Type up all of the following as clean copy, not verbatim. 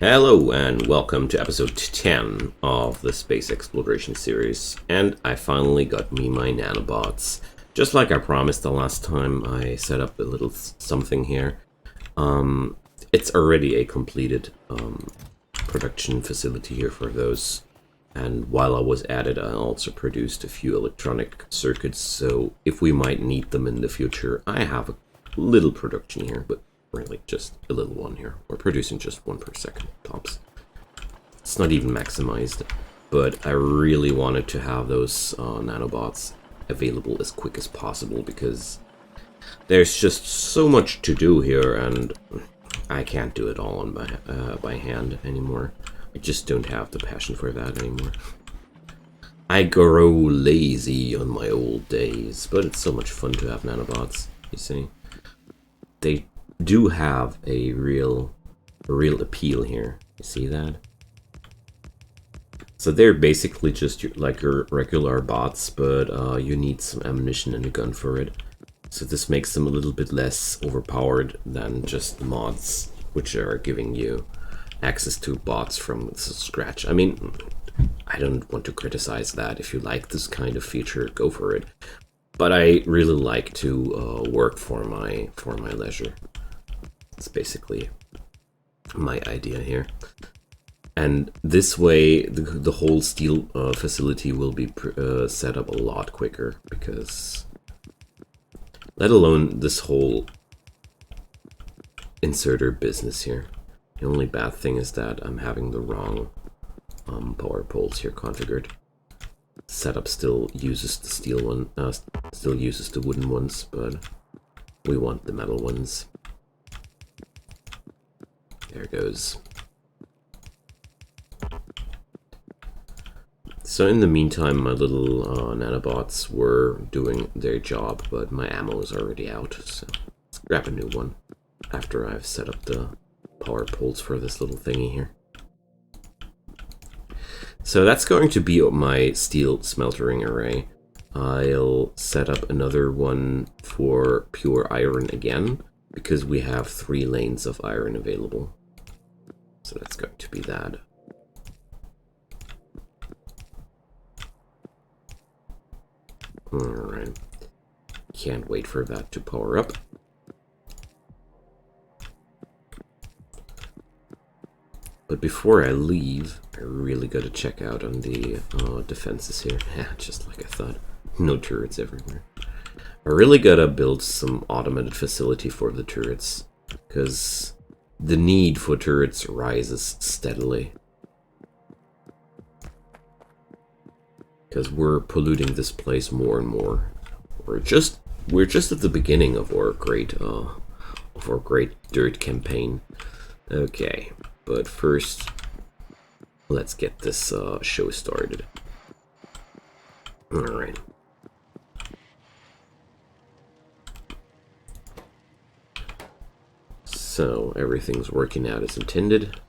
Hello and welcome to episode 10 of the Space Exploration series, and I finally got me my nanobots. Just like I promised the last time, I set up a little something here. It's already a completed production facility here for those, and while I was at it I also produced a few electronic circuits, so if we might need them in the future, I have a little production here, but really just a little one here. We're producing just one per second tops. It's not even maximized, but I really wanted to have those nanobots available as quick as possible because there's just so much to do here and I can't do it all on by hand anymore. I just don't have the passion for that anymore. I grow lazy on my old days, but it's so much fun to have nanobots, you see. They do have a real appeal here. You see that? So they're basically just like your regular bots, but you need some ammunition and a gun for it. So this makes them a little bit less overpowered than just the mods, which are giving you access to bots from scratch. I mean, I don't want to criticize that. If you like this kind of feature, go for it. But I really like to work for my leisure. That's basically my idea here. And this way, the whole steel facility will be set up a lot quicker, because let alone this whole inserter business here. The only bad thing is that I'm having the wrong power poles here configured. Setup still uses the steel one, still uses the wooden ones, but we want the metal ones. There it goes. So in the meantime, my little nanobots were doing their job, but my ammo is already out, so let's grab a new one after I've set up the power poles for this little thingy here. So that's going to be my steel smeltering array. I'll set up another one for pure iron again, because we have 3 lanes of iron available. So that's going to be that. Alright. Can't wait for that to power up. But before I leave, I really gotta check out on the defenses here. Yeah, just like I thought. No turrets everywhere. I really gotta build some automated facility for the turrets, because the need for turrets rises steadily. Because we're polluting this place more and more. We're just at the beginning of our great dirt campaign. Okay, but first let's get this show started. All right. So everything's working out as intended.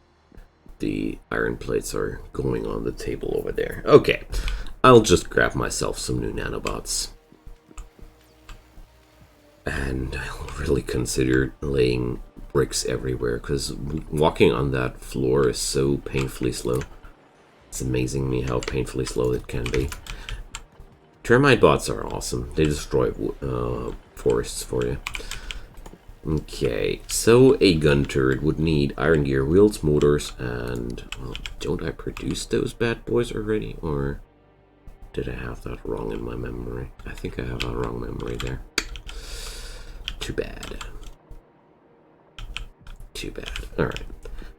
The iron plates are going on the table over there. Okay, I'll just grab myself some new nanobots. And I'll really consider laying bricks everywhere, because walking on that floor is so painfully slow. It's amazing me how painfully slow it can be. Termite bots are awesome. They destroy forests for you. Okay, so a gun turret would need iron gear, wheels, motors, and... well, don't I produce those bad boys already? Or did I have that wrong in my memory? I think I have that wrong memory there. Too bad. Too bad. Alright,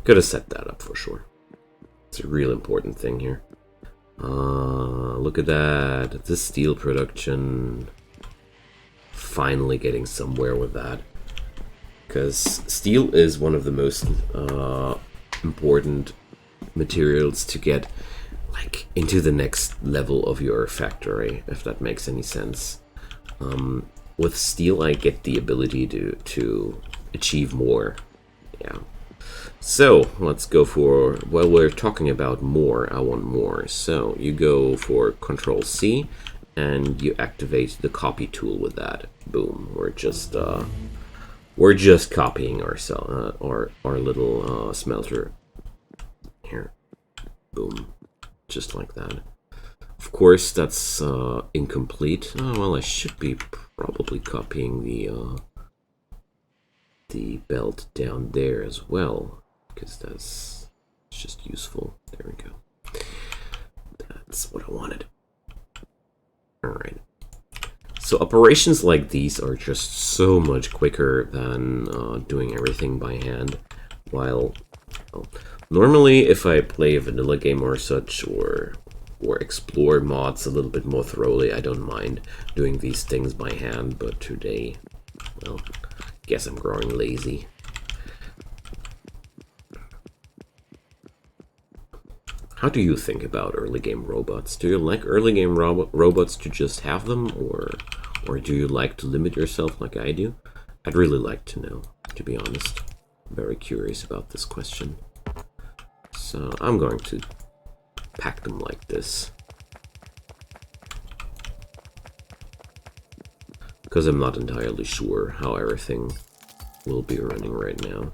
gotta set that up for sure. It's a real important thing here. Look at that. This steel production. Finally getting somewhere with that. Because steel is one of the most important materials to get like into the next level of your factory, if that makes any sense. With steel I get the ability to achieve more. Yeah. So let's go for, well, we're talking about more, I want more. So you go for Control C and you activate the copy tool with that. Boom. We're just copying our little smelter here. Boom. Just like that. Of course, that's incomplete. Oh, well, I should be probably copying the belt down there as well, because that's just useful. There we go. That's what I wanted. Alright. So operations like these are just so much quicker than doing everything by hand. While, well, normally if I play a vanilla game or such, or explore mods a little bit more thoroughly, I don't mind doing these things by hand, but today, well, guess I'm growing lazy. How do you think about early game robots? Do you like early game robots to just have them, or do you like to limit yourself like I do? I'd really like to know, to be honest. I'm very curious about this question. So I'm going to pack them like this, because I'm not entirely sure how everything will be running right now.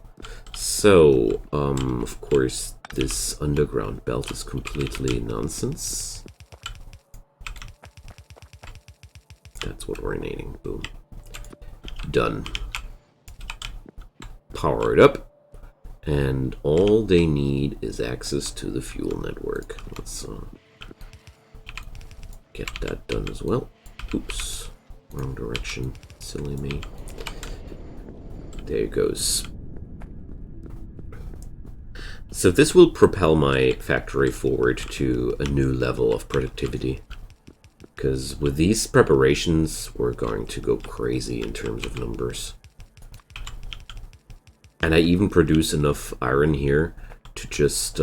So, of course, this underground belt is completely nonsense. That's what we're needing. Boom. Done. Power it up. And all they need is access to the fuel network. Let's get that done as well. Oops. Wrong direction. Silly me. There it goes. So this will propel my factory forward to a new level of productivity. Because with these preparations, we're going to go crazy in terms of numbers. And I even produce enough iron here to just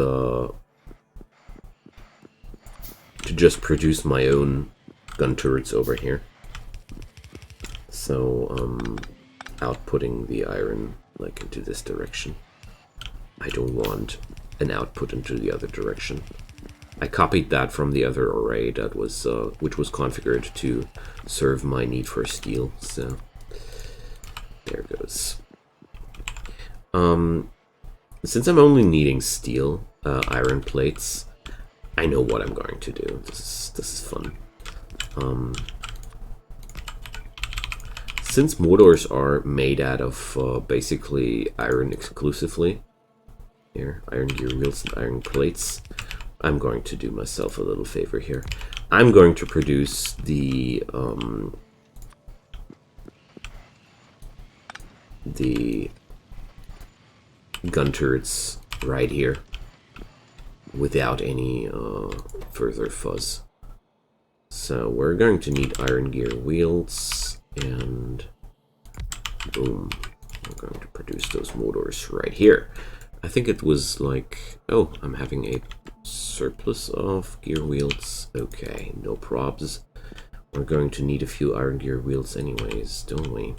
produce my own gun turrets over here. So outputting the iron like into this direction. I don't want an output into the other direction. I copied that from the other array that was which was configured to serve my need for steel. So there it goes. Since I'm only needing steel, iron plates, I know what I'm going to do. This is fun. Since motors are made out of basically iron exclusively, here, iron gear wheels and iron plates, I'm going to do myself a little favor here. I'm going to produce the gun turrets right here without any further fuzz. So we're going to need iron gear wheels, and boom, we're going to produce those motors right here. I think it was like, oh, I'm having a surplus of gear wheels. Okay, no probs. We're going to need a few iron gear wheels anyways, don't we?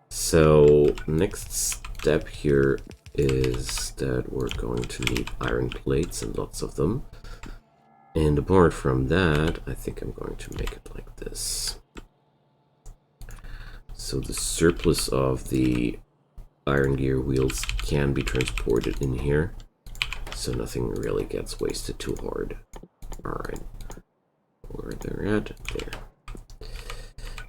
So next step here is that we're going to need iron plates, and lots of them. And apart from that, I think I'm going to make it like this. So the surplus of the iron gear wheels can be transported in here, so nothing really gets wasted too hard. Alright, where they're at, there.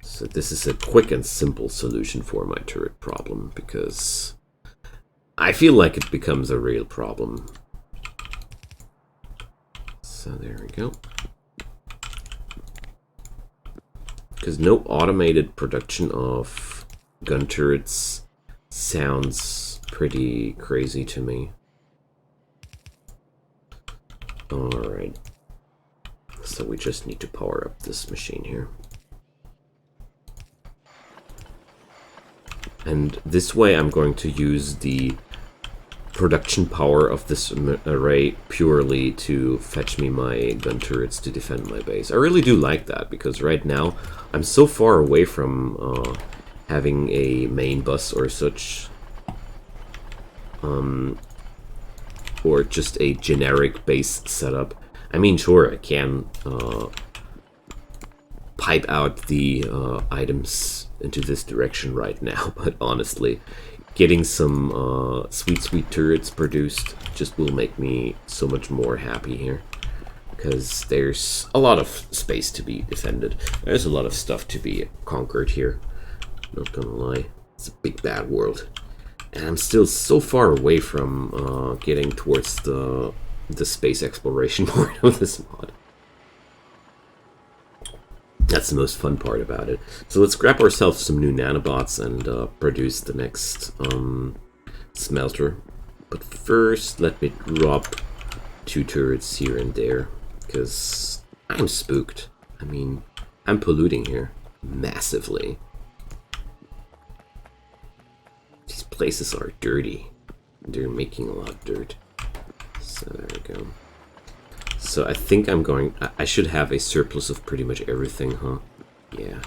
So this is a quick and simple solution for my turret problem, because I feel like it becomes a real problem. So there we go. Because no automated production of gun turrets sounds pretty crazy to me. Alright. So we just need to power up this machine here. And this way I'm going to use the production power of this array purely to fetch me my gun turrets to defend my base. I really do like that, because right now I'm so far away from having a main bus or such, or just a generic base setup. I mean, sure, I can pipe out the items into this direction right now, but honestly, getting some sweet turrets produced just will make me so much more happy here. Because there's a lot of space to be defended. There's a lot of stuff to be conquered here. Not gonna lie. It's a big bad world. And I'm still so far away from getting towards the space exploration part of this mod. That's the most fun part about it. So let's grab ourselves some new nanobots and produce the next smelter. But first, let me drop 2 turrets here and there. Because I'm spooked. I mean, I'm polluting here massively. These places are dirty. They're making a lot of dirt. So there we go. So I think I should have a surplus of pretty much everything, huh? Yeah,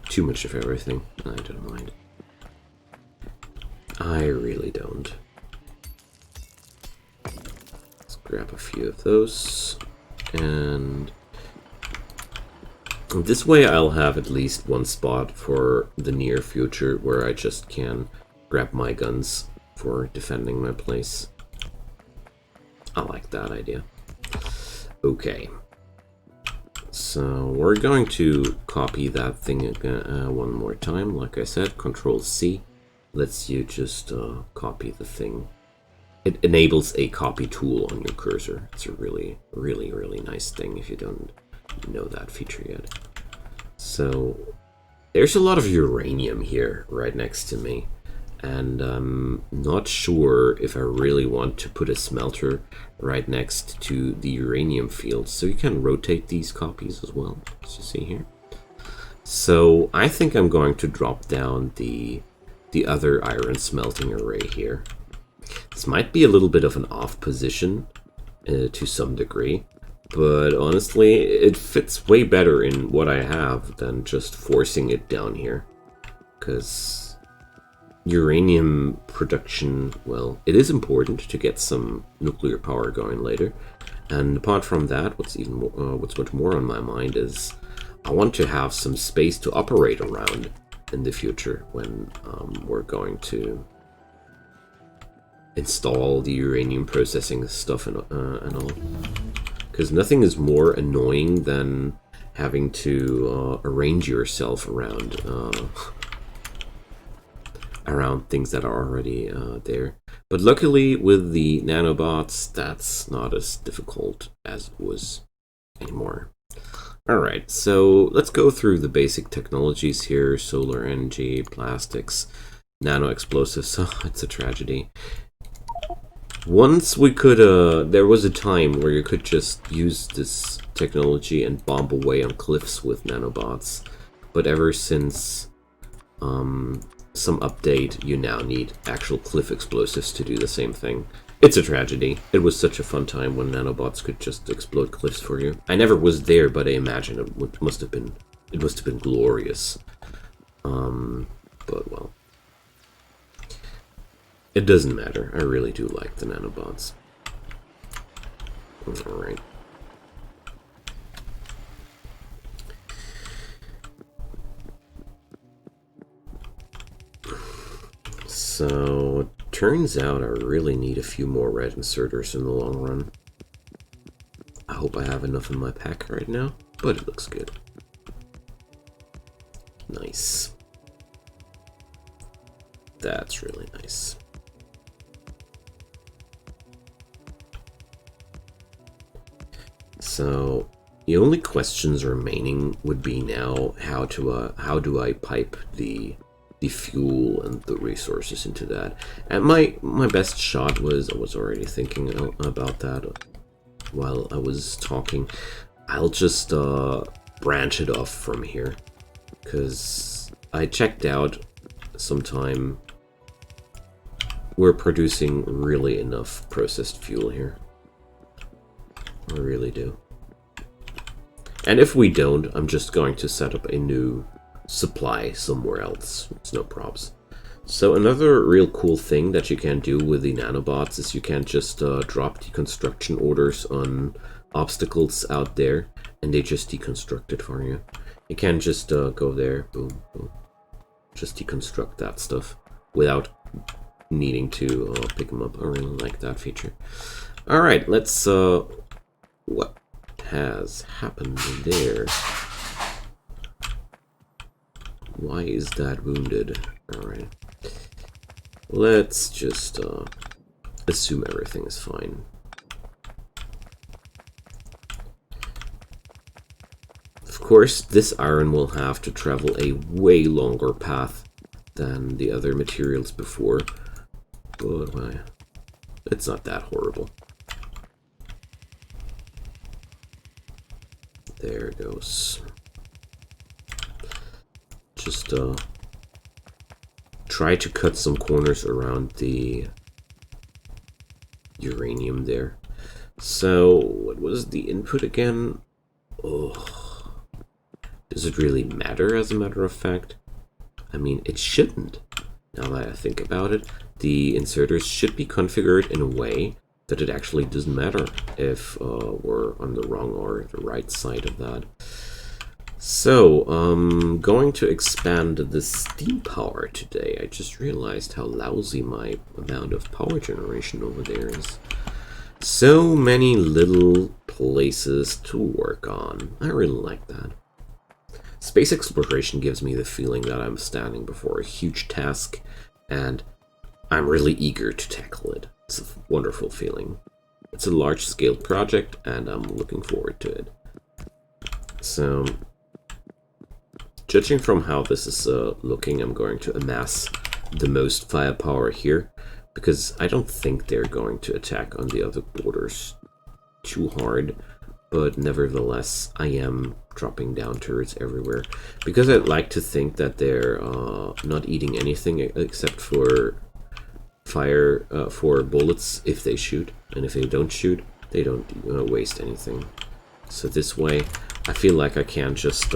too much of everything. I don't mind. I really don't. Let's grab a few of those. And this way I'll have at least one spot for the near future where I just can grab my guns for defending my place. I like that idea. Okay. So we're going to copy that thing again, one more time. Like I said, Control C lets you just copy the thing. It enables a copy tool on your cursor. It's a really nice thing if you don't know that feature yet. So there's a lot of uranium here right next to me. And I'm not sure if I really want to put a smelter right next to the uranium field. So you can rotate these copies as well, as you see here. So I think I'm going to drop down the other iron smelting array here. This might be a little bit of an off position to some degree, but honestly, it fits way better in what I have than just forcing it down here. Because uranium production, well, it is important to get some nuclear power going later. And apart from that, what's much more on my mind is I want to have some space to operate around in the future when we're going to install the uranium processing stuff and all. Because nothing is more annoying than having to arrange yourself around around things that are already there. But luckily with the nanobots, that's not as difficult as it was anymore. Alright, so let's go through the basic technologies here. Solar energy, plastics, nano explosives. Oh, it's a tragedy. Once we could, there was a time where you could just use this technology and bomb away on cliffs with nanobots. But ever since some update, you now need actual cliff explosives to do the same thing. It's a tragedy. It was such a fun time when nanobots could just explode cliffs for you. I never was there, but I imagine it must have been glorious. But well. It doesn't matter. I really do like the nanobots. Alright. So, it turns out I really need a few more red inserters in the long run. I hope I have enough in my pack right now, but it looks good. Nice. That's really nice. So the only questions remaining would be now how do I pipe the fuel and the resources into that. And my best shot was, I was already thinking about that while I was talking. I'll just branch it off from here, because I checked out sometime. We're producing really enough processed fuel here. I really do. And if we don't, I'm just going to set up a new supply somewhere else. It's no probs. So another real cool thing that you can do with the nanobots is you can just drop deconstruction orders on obstacles out there, and they just deconstruct it for you. You can just go there, boom, boom, just deconstruct that stuff without needing to pick them up. I really like that feature. Alright, let's... what has happened there? Why is that wounded? Alright. Let's just assume everything is fine. Of course, this iron will have to travel a way longer path than the other materials before, but it's not that horrible. There it goes. Just try to cut some corners around the uranium there. So, what was the input again? Oh, does it really matter, as a matter of fact? I mean, it shouldn't. Now that I think about it, the inserters should be configured in a way that it actually doesn't matter if we're on the wrong or the right side of that. So, going to expand the steam power today. I just realized how lousy my amount of power generation over there is. So many little places to work on. I really like that. Space exploration gives me the feeling that I'm standing before a huge task, and I'm really eager to tackle it. It's a wonderful feeling. It's a large-scale project, and I'm looking forward to it. So, judging from how this is looking, I'm going to amass the most firepower here, because I don't think they're going to attack on the other borders too hard, but nevertheless, I am dropping down turrets everywhere, because I'd like to think that they're not eating anything except for fire, for bullets if they shoot, and if they don't shoot, they don't waste anything. So this way, I feel like I can just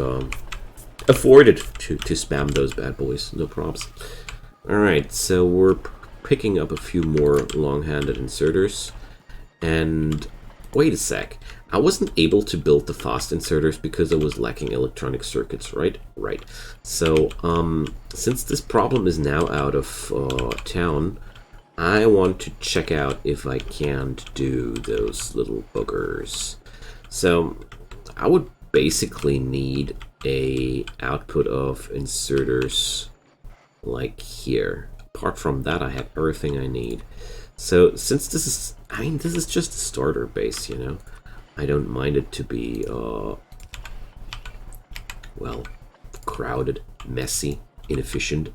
afford it to spam those bad boys, no props. Alright, so we're picking up a few more long-handed inserters, and wait a sec, I wasn't able to build the fast inserters because I was lacking electronic circuits, right? Right. So, since this problem is now out of town, I want to check out if I can't do those little boogers. So, I would basically need a output of inserters like here. Apart from that, I have everything I need. So, since this is, I mean, this is just a starter base, you know? I don't mind it to be, well, crowded, messy, inefficient,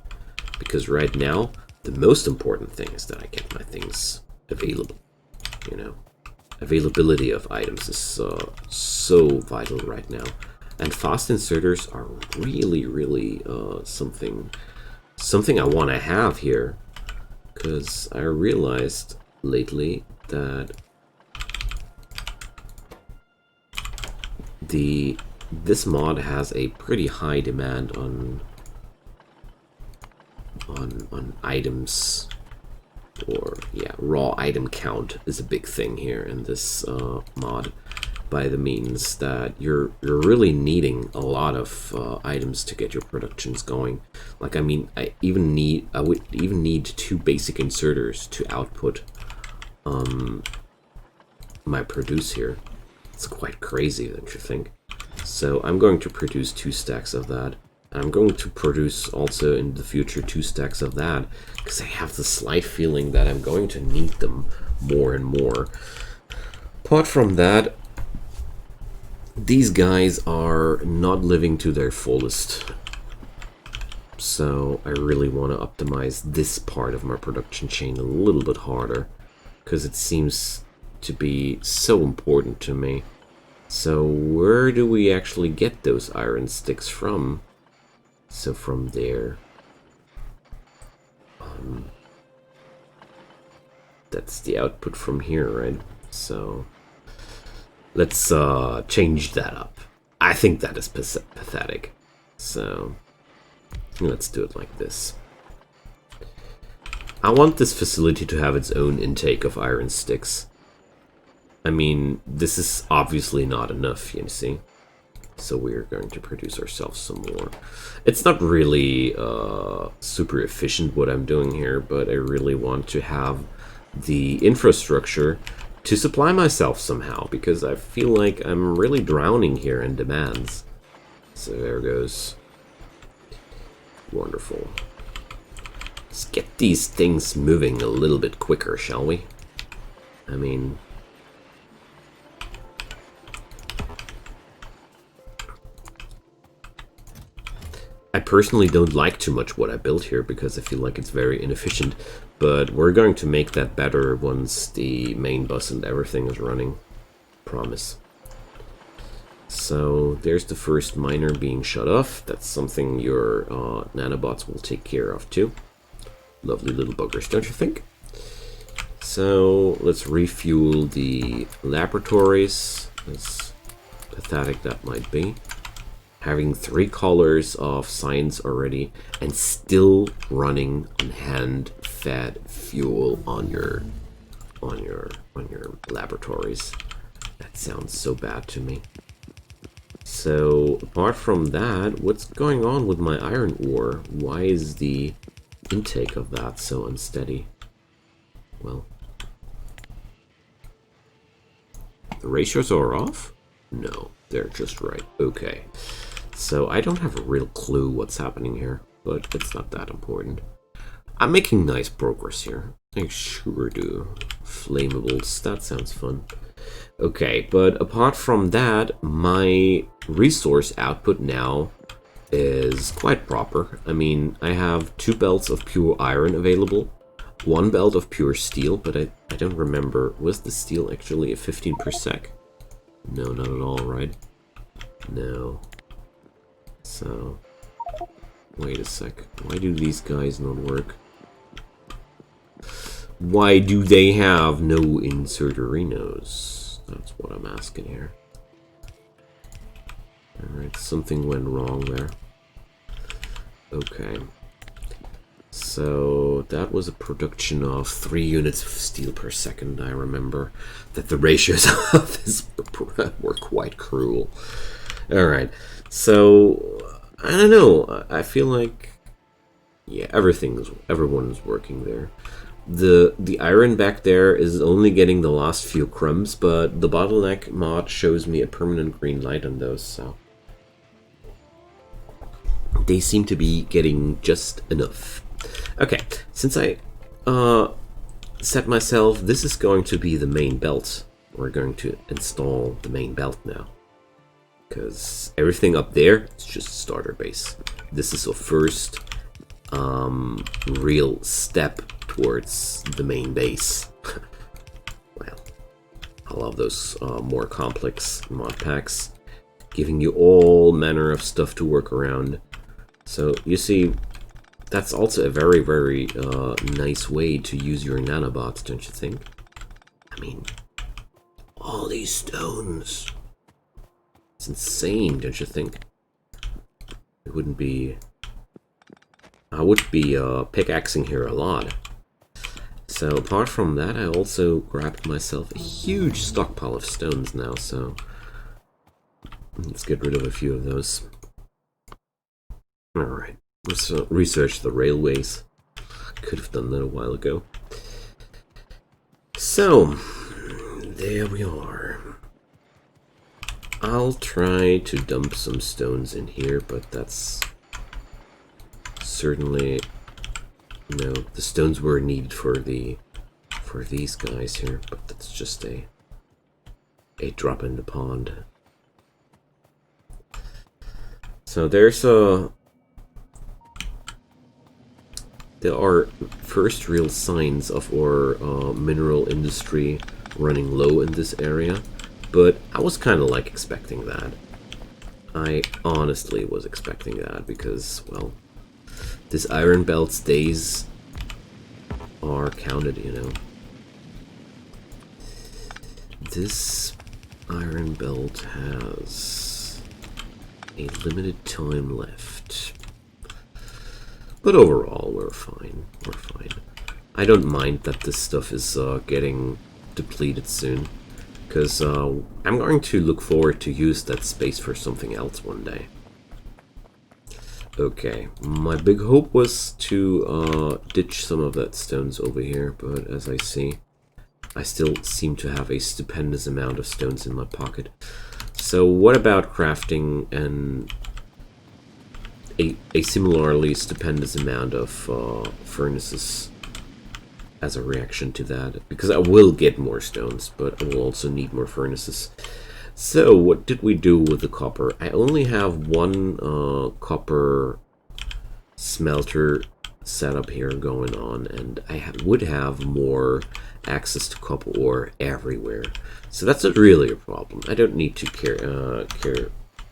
because right now, the most important thing is that I get my things available, you know. Availability of items is so vital right now, and fast inserters are really, really something I want to have here, because I realized lately that this mod has a pretty high demand on items, or yeah, raw item count is a big thing here in this mod, by the means that you're really needing a lot of items to get your productions going. Like, I mean, I would even need 2 basic inserters to output my produce here. It's quite crazy, don't you think? So I'm going to produce 2 stacks of that. I'm going to produce also in the future 2 stacks of that, because I have the slight feeling that I'm going to need them more and more. Apart from that, these guys are not living to their fullest. So I really want to optimize this part of my production chain a little bit harder, because it seems to be so important to me. So where do we actually get those iron sticks from? So from there. That's the output from here, right? So let's change that up. I think that is pathetic. So let's do it like this. I want this facility to have its own intake of iron sticks. I mean, this is obviously not enough, you see. So we're going to produce ourselves some more. It's not really super efficient what I'm doing here, but I really want to have the infrastructure to supply myself somehow, because I feel like I'm really drowning here in demands. So there goes. Wonderful. Let's get these things moving a little bit quicker, shall we? I mean... I personally don't like too much what I built here because I feel like it's very inefficient, but we're going to make that better once the main bus and everything is running. Promise. So there's the first miner being shut off. That's something your nanobots will take care of too. Lovely little buggers, don't you think? So let's refuel the laboratories, as pathetic that might be. Having 3 colors of science already and still running on hand-fed fuel on your laboratories. That sounds so bad to me. So apart from that, what's going on with my iron ore? Why is the intake of that so unsteady? Well, the ratios are off? No, they're just right. Okay. So I don't have a real clue what's happening here, but it's not that important. I'm making nice progress here. I sure do. Flammables, that sounds fun. Okay, but apart from that, my resource output now is quite proper. I mean, I have 2 belts of pure iron available, 1 belt of pure steel, but I don't remember. Was the steel actually a 15 per sec? No, not at all, right? No. So, wait a sec. Why do these guys not work? Why do they have no inserterinos? That's what I'm asking here. Alright, something went wrong there. Okay. So, that was a production of 3 units of steel per second. I remember that the ratios of this were quite cruel. Alright, so, I don't know. I feel like, yeah, everyone is working there. The iron back there is only getting the last few crumbs, but the Bottleneck mod shows me a permanent green light on those, so they seem to be getting just enough. Okay, since I set myself, this is going to be the main belt. We're going to install the main belt now, because everything up there is just starter base. This is our first real step towards the main base. Well, I love those more complex mod packs, giving you all manner of stuff to work around. So you see, that's also a very, very nice way to use your nanobots, don't you think? I mean, all these stones. It's insane, don't you think? It wouldn't be... I would be pickaxing here a lot. So apart from that, I also grabbed myself a huge stockpile of stones now, so let's get rid of a few of those. Alright, let's research the railways. Could have done that a while ago. So, there we are. I'll try to dump some stones in here, but that's certainly... No, the stones were needed for these guys here, but that's just a drop in the pond. So there are first real signs of our mineral industry running low in this area, but I was kind of like expecting that. I honestly was expecting that because, well, this iron belt's days are counted, you know. This iron belt has a limited time left. But overall, we're fine. We're fine. I don't mind that this stuff is getting depleted soon, because I'm going to look forward to use that space for something else one day. Okay, my big hope was to ditch some of that stones over here, but as I see, I still seem to have a stupendous amount of stones in my pocket. So what about crafting a similarly stupendous amount of furnaces as a reaction to that? Because I will get more stones, but I will also need more furnaces. So what did we do with the copper? I only have one copper smelter setup here going on, and I would have more access to copper ore everywhere. So that's not really a problem. I don't need to care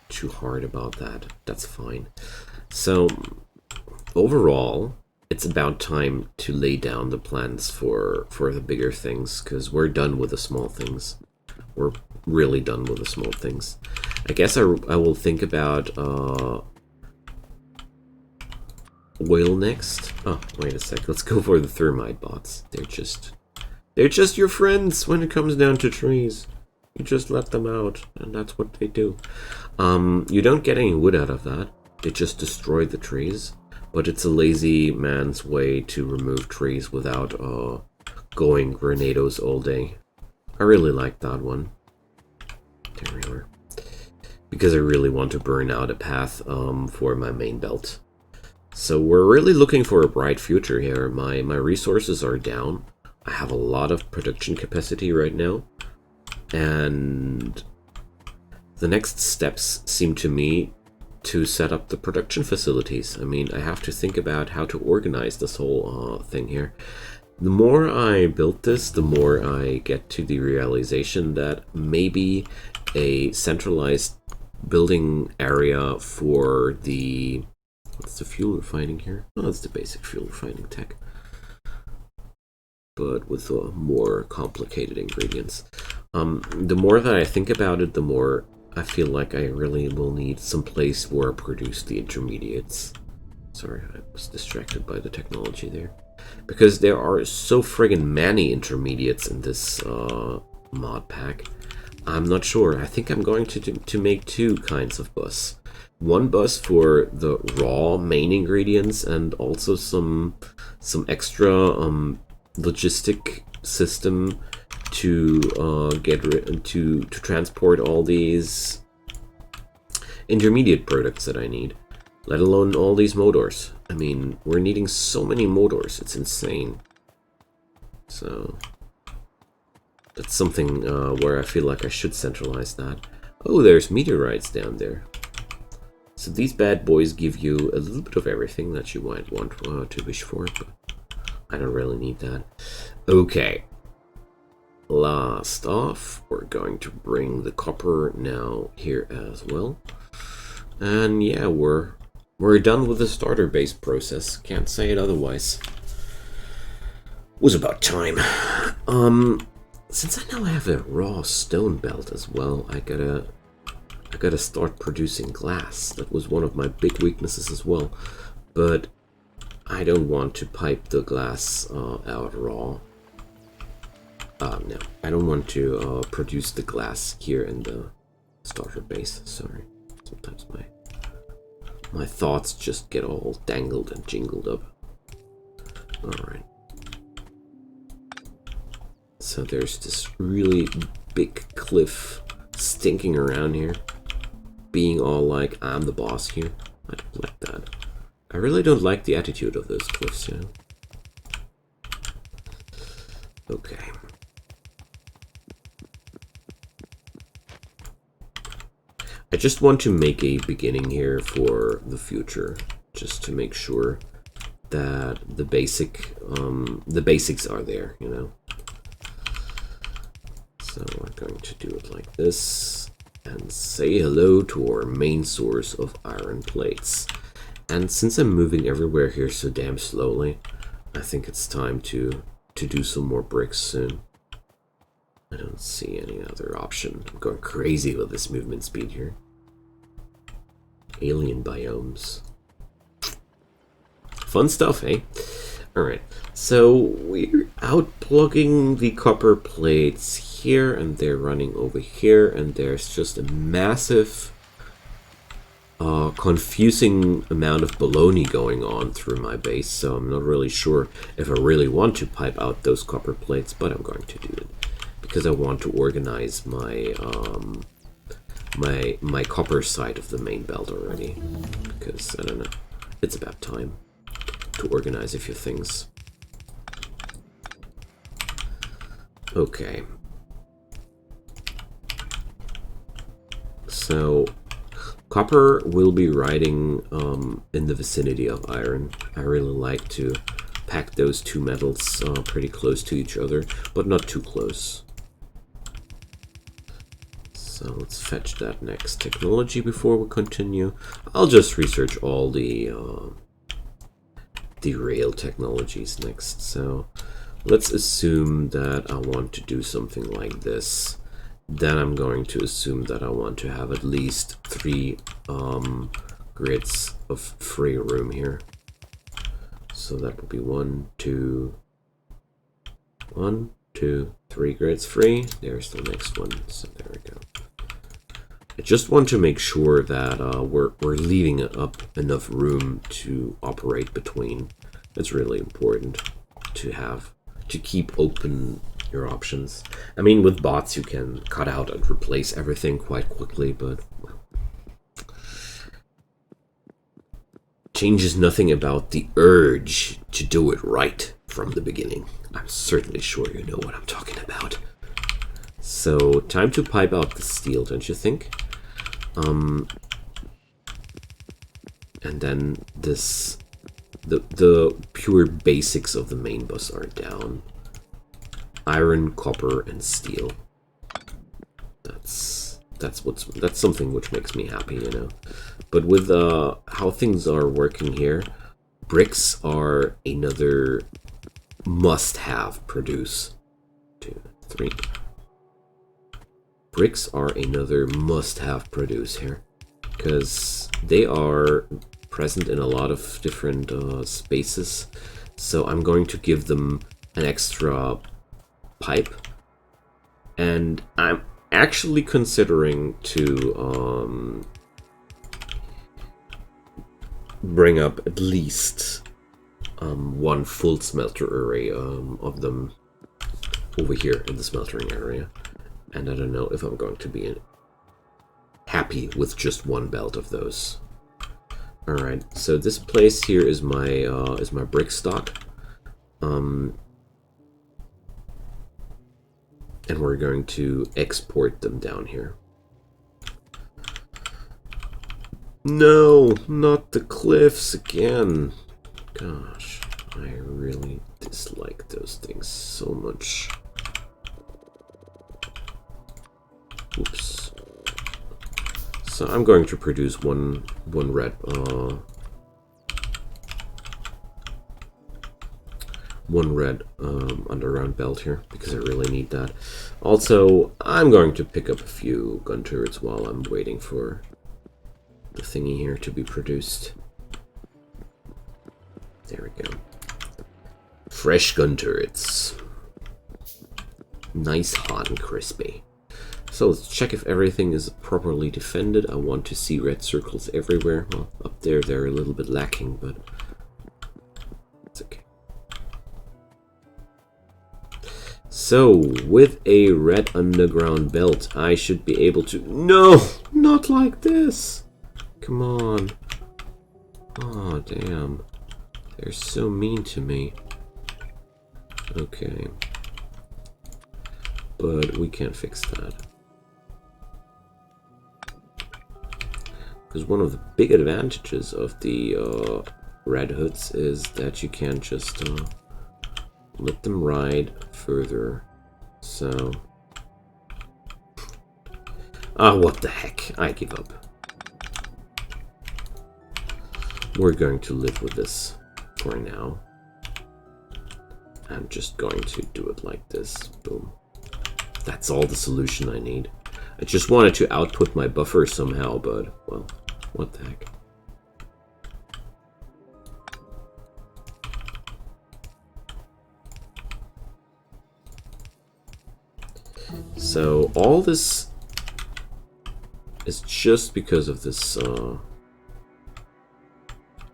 too hard about that. That's fine. So overall, it's about time to lay down the plans for the bigger things, because we're done with the small things. We're really done with the small things. I guess I will think about oil next. Oh, wait a sec. Let's go for the thermite bots. They're just your friends when it comes down to trees. You just let them out, and that's what they do. You don't get any wood out of that. They just destroy the trees. But it's a lazy man's way to remove trees without going grenados all day. I really like that one. There we are. Because I really want to burn out a path for my main belt. So we're really looking for a bright future here. My resources are down. I have a lot of production capacity right now. And the next steps seem to me to set up the production facilities. I mean, I have to think about how to organize this whole thing here. The more I build this, the more I get to the realization that maybe a centralized building area for the... What's the fuel refining here? Oh, it's the basic fuel refining tech, but with more complicated ingredients. The more that I think about it, the more I feel like I really will need some place where I produce the intermediates. Sorry, I was distracted by the technology there. Because there are so friggin' many intermediates in this mod pack. I'm not sure. I think I'm going to make two kinds of bus. One bus for the raw main ingredients, and also some extra logistic system to to transport all these intermediate products that I need, let alone all these motors. I mean, we're needing so many motors, it's insane. So that's something where I feel like I should centralize that. Oh, there's meteorites down there. So these bad boys give you a little bit of everything that you might want to wish for, but I don't really need that. Okay. Last off, we're going to bring the copper now here as well. And yeah, we're done with the starter base process. Can't say it otherwise. Was about time. Since I now have a raw stone belt as well, I gotta start producing glass. That was one of my big weaknesses as well. But I don't want to pipe the glass out raw. No, I don't want to produce the glass here in the starter base. Sorry, sometimes my thoughts just get all dangled and jingled up. Alright. So there's this really big cliff stinking around here, being all like, I'm the boss here. I don't like that. I really don't like the attitude of those cliffs, you know? Okay. I just want to make a beginning here for the future, just to make sure that the basics are there, you know? So we're going to do it like this, and say hello to our main source of iron plates. And since I'm moving everywhere here so damn slowly, I think it's time to do some more bricks soon. I don't see any other option. I'm going crazy with this movement speed here. Alien biomes. Fun stuff, eh? Alright, so we're outplugging the copper plates here, and they're running over here, and there's just a massive, confusing amount of baloney going on through my base, so I'm not really sure if I really want to pipe out those copper plates, but I'm going to do it, because I want to organize my, my copper side of the main belt already, because, I don't know, it's about time to organize a few things. Okay. So, copper will be riding in the vicinity of iron. I really like to pack those two metals pretty close to each other, but not too close. So let's fetch that next technology before we continue. I'll just research all the rail technologies next. So let's assume that I want to do something like this. Then I'm going to assume that I want to have at least 3 grids of free room here. So that would be 1, 2, 3 grids free. There's the next one. So there we go. I just want to make sure that we're leaving up enough room to operate between. It's really important to keep open your options. I mean, with bots you can cut out and replace everything quite quickly, but well, changes nothing about the urge to do it right from the beginning. I'm certainly sure you know what I'm talking about. So, time to pipe out the steel, don't you think? And then this, the pure basics of the main bus are down. Iron, copper, and steel. That's something which makes me happy, you know. But with how things are working here, bricks are another must-have produce. 2, 3. Bricks are another must-have produce here, because they are present in a lot of different spaces. So I'm going to give them an extra pipe, and I'm actually considering to bring up at least 1 full smelter array of them over here in the smeltering area. And I don't know if I'm going to be happy with just 1 belt of those. Alright, so this place here is my brick stock. And we're going to export them down here. No, not the cliffs again. Gosh, I really dislike those things so much. Oops. So I'm going to produce one red underground belt here, because I really need that. Also, I'm going to pick up a few gun turrets while I'm waiting for the thingy here to be produced. There we go. Fresh gun turrets. Nice, hot, and crispy. So let's check if everything is properly defended. I want to see red circles everywhere. Well, up there they're a little bit lacking, but it's okay. So, with a red underground belt, I should be able to... No! Not like this! Come on. Oh, damn. They're so mean to me. Okay. But we can't fix that. Because one of the big advantages of the red hoods is that you can just let them ride further. So... what the heck. I give up. We're going to live with this for now. I'm just going to do it like this. Boom. That's all the solution I need. I just wanted to output my buffer somehow, but, well, what the heck. So all this is just because of this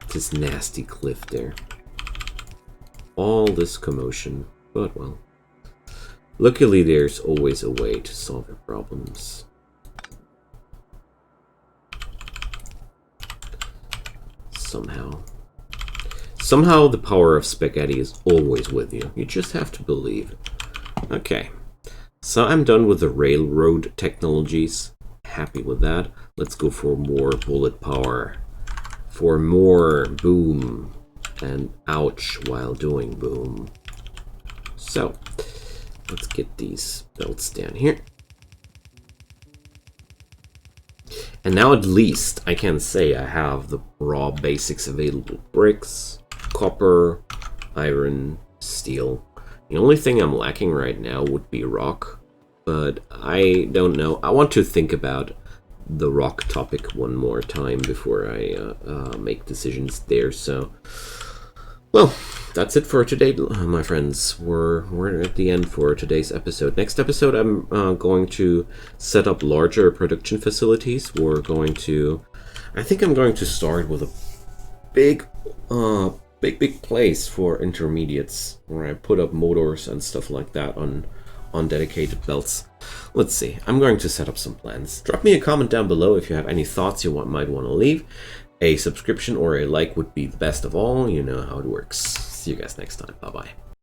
this nasty cliff there. All this commotion, but well, luckily there's always a way to solve your problems. Somehow the power of spaghetti is always with you. You just have to believe it. Okay, so I'm done with the railroad technologies. Happy with that. Let's go for more bullet power, for more boom and ouch while doing boom. So let's get these belts down here. And now at least I can say I have the raw basics available. Bricks, copper, iron, steel. The only thing I'm lacking right now would be rock, but I don't know. I want to think about the rock topic one more time before I make decisions there. So, well, that's it for today, my friends. We're at the end for today's episode. Next episode, I'm going to set up larger production facilities. I think I'm going to start with a big place for intermediates, where I put up motors and stuff like that on dedicated belts. Let's see. I'm going to set up some plans. Drop me a comment down below if you have any thoughts you might want to leave. A subscription or a like would be the best of all. You know how it works. See you guys next time. Bye-bye.